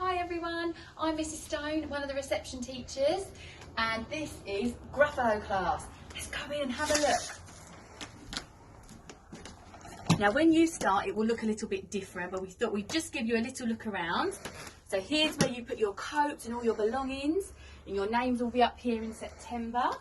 Hi everyone, I'm Mrs Stone, one of the reception teachers, and this is Gruffalo class. Let's go in and have a look. Now when you start it will look a little bit different, but we thought we'd just give you a little look around. So here's where you put your coats and all your belongings, and your names will be up here in September.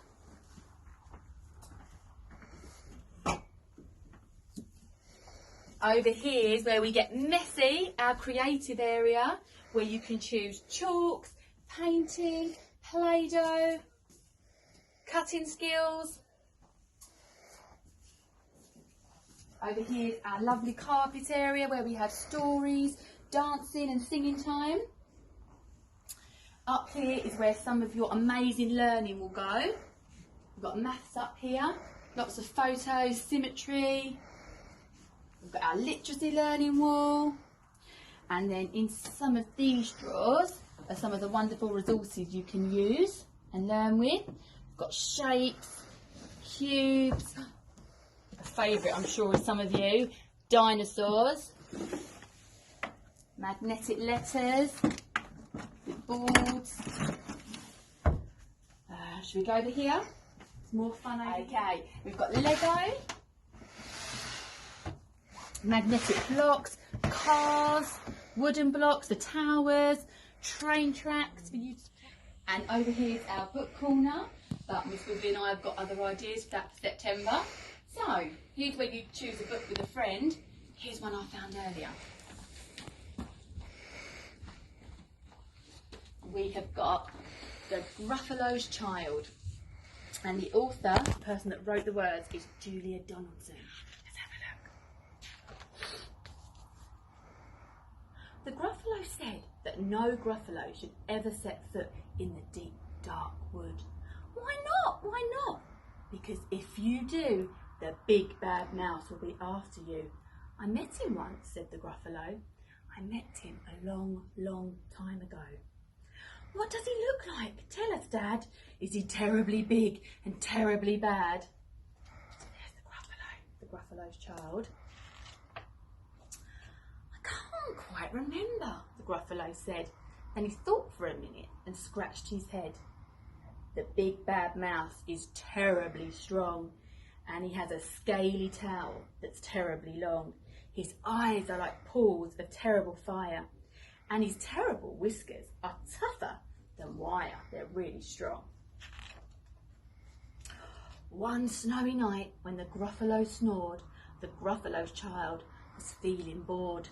Over here is where we get messy, our creative area, where you can choose chalks, painting, Play-Doh, cutting skills. Over here is our lovely carpet area where we have stories, dancing and singing time. Up here is where some of your amazing learning will go. We've got maths up here, lots of photos, symmetry. We've got our literacy learning wall, and then in some of these drawers are some of the wonderful resources you can use and learn with. We've got shapes, cubes, a favourite I'm sure with some of you, dinosaurs, magnetic letters, boards. Should we go over here? It's more fun over here. Okay, we've got Lego, magnetic blocks, cars, wooden blocks, the towers, train tracks for you. And over here is our book corner, but Miss Vivian and I have got other ideas for that for September. So here's where you choose a book with a friend. Here's one I found earlier. We have got The Gruffalo's Child, and the author, the person that wrote the words, is Julia Donaldson. The Gruffalo said that no Gruffalo should ever set foot in the deep, dark wood. Why not? Why not? Because if you do, the big bad mouse will be after you. I met him once, said the Gruffalo. I met him a long, long time ago. What does he look like? Tell us, Dad. Is he terribly big and terribly bad? There's the Gruffalo's child. Quite remember, the Gruffalo said, and he thought for a minute and scratched his head. The big bad mouse is terribly strong, and he has a scaly tail that's terribly long. His eyes are like pools of terrible fire, and his terrible whiskers are tougher than wire. They're really strong. One snowy night when the Gruffalo snored, the Gruffalo's child was feeling bored.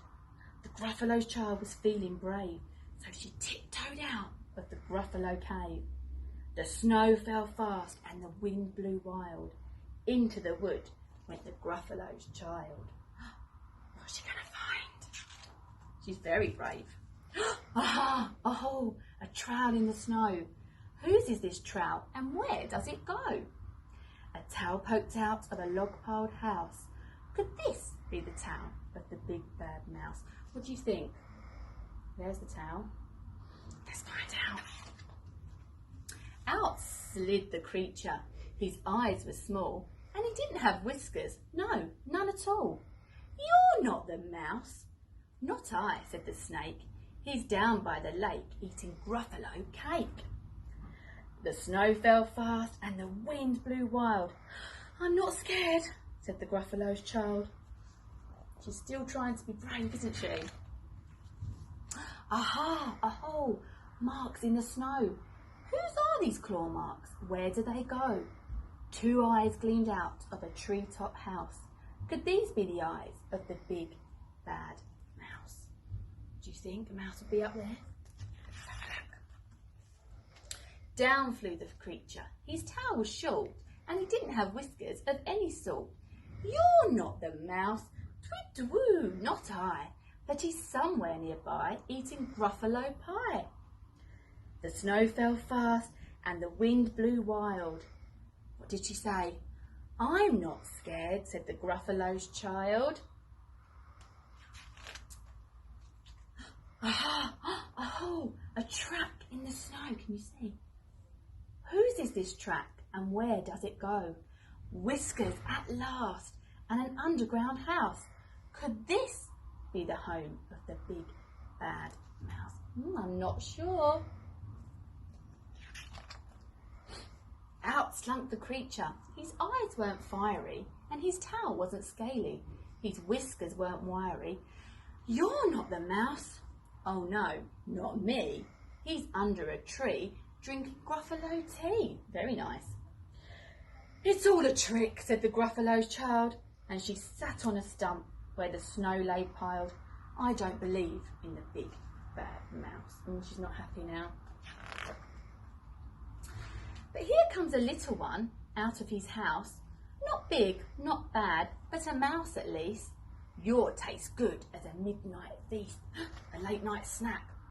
The Gruffalo's child was feeling brave, so she tiptoed out of the Gruffalo cave. The snow fell fast and the wind blew wild. Into the wood went the Gruffalo's child. What's she going to find? She's very brave. Aha! A hole, a trail in the snow. Whose is this trail and where does it go? A tail poked out of a log-piled house. Could this be the tail of the big bad mouse? What do you think? There's the tail. Let's find out. Out slid the creature. His eyes were small and he didn't have whiskers. No, none at all. You're not the mouse. Not I, said the snake. He's down by the lake eating Gruffalo cake. The snow fell fast and the wind blew wild. I'm not scared, said the Gruffalo's child. She's still trying to be brave, isn't she? Aha, a hole, marks in the snow. Whose are these claw marks? Where do they go? Two eyes gleamed out of a treetop house. Could these be the eyes of the big bad mouse? Do you think a mouse would be up there? Let's have a look. Down flew the creature. His tail was short and he didn't have whiskers of any sort. You're not the mouse. Tweet-woo, not I, but he's somewhere nearby eating Gruffalo pie. The snow fell fast and the wind blew wild. What did she say? I'm not scared, said the Gruffalo's child. Aha! A hole, a track in the snow. Can you see? Whose is this track and where does it go? Whiskers at last and an underground house. Could this be the home of the big bad mouse? I'm not sure. Out slunk the creature. His eyes weren't fiery, and his tail wasn't scaly. His whiskers weren't wiry. You're not the mouse. Oh no, not me. He's under a tree, drinking Gruffalo tea. Very nice. It's all a trick, said the Gruffalo's child, and she sat on a stump where the snow lay piled. I don't believe in the big bad mouse. She's not happy now. But here comes a little one out of his house. Not big, not bad, but a mouse at least. Your tastes good as a midnight feast, a late night snack,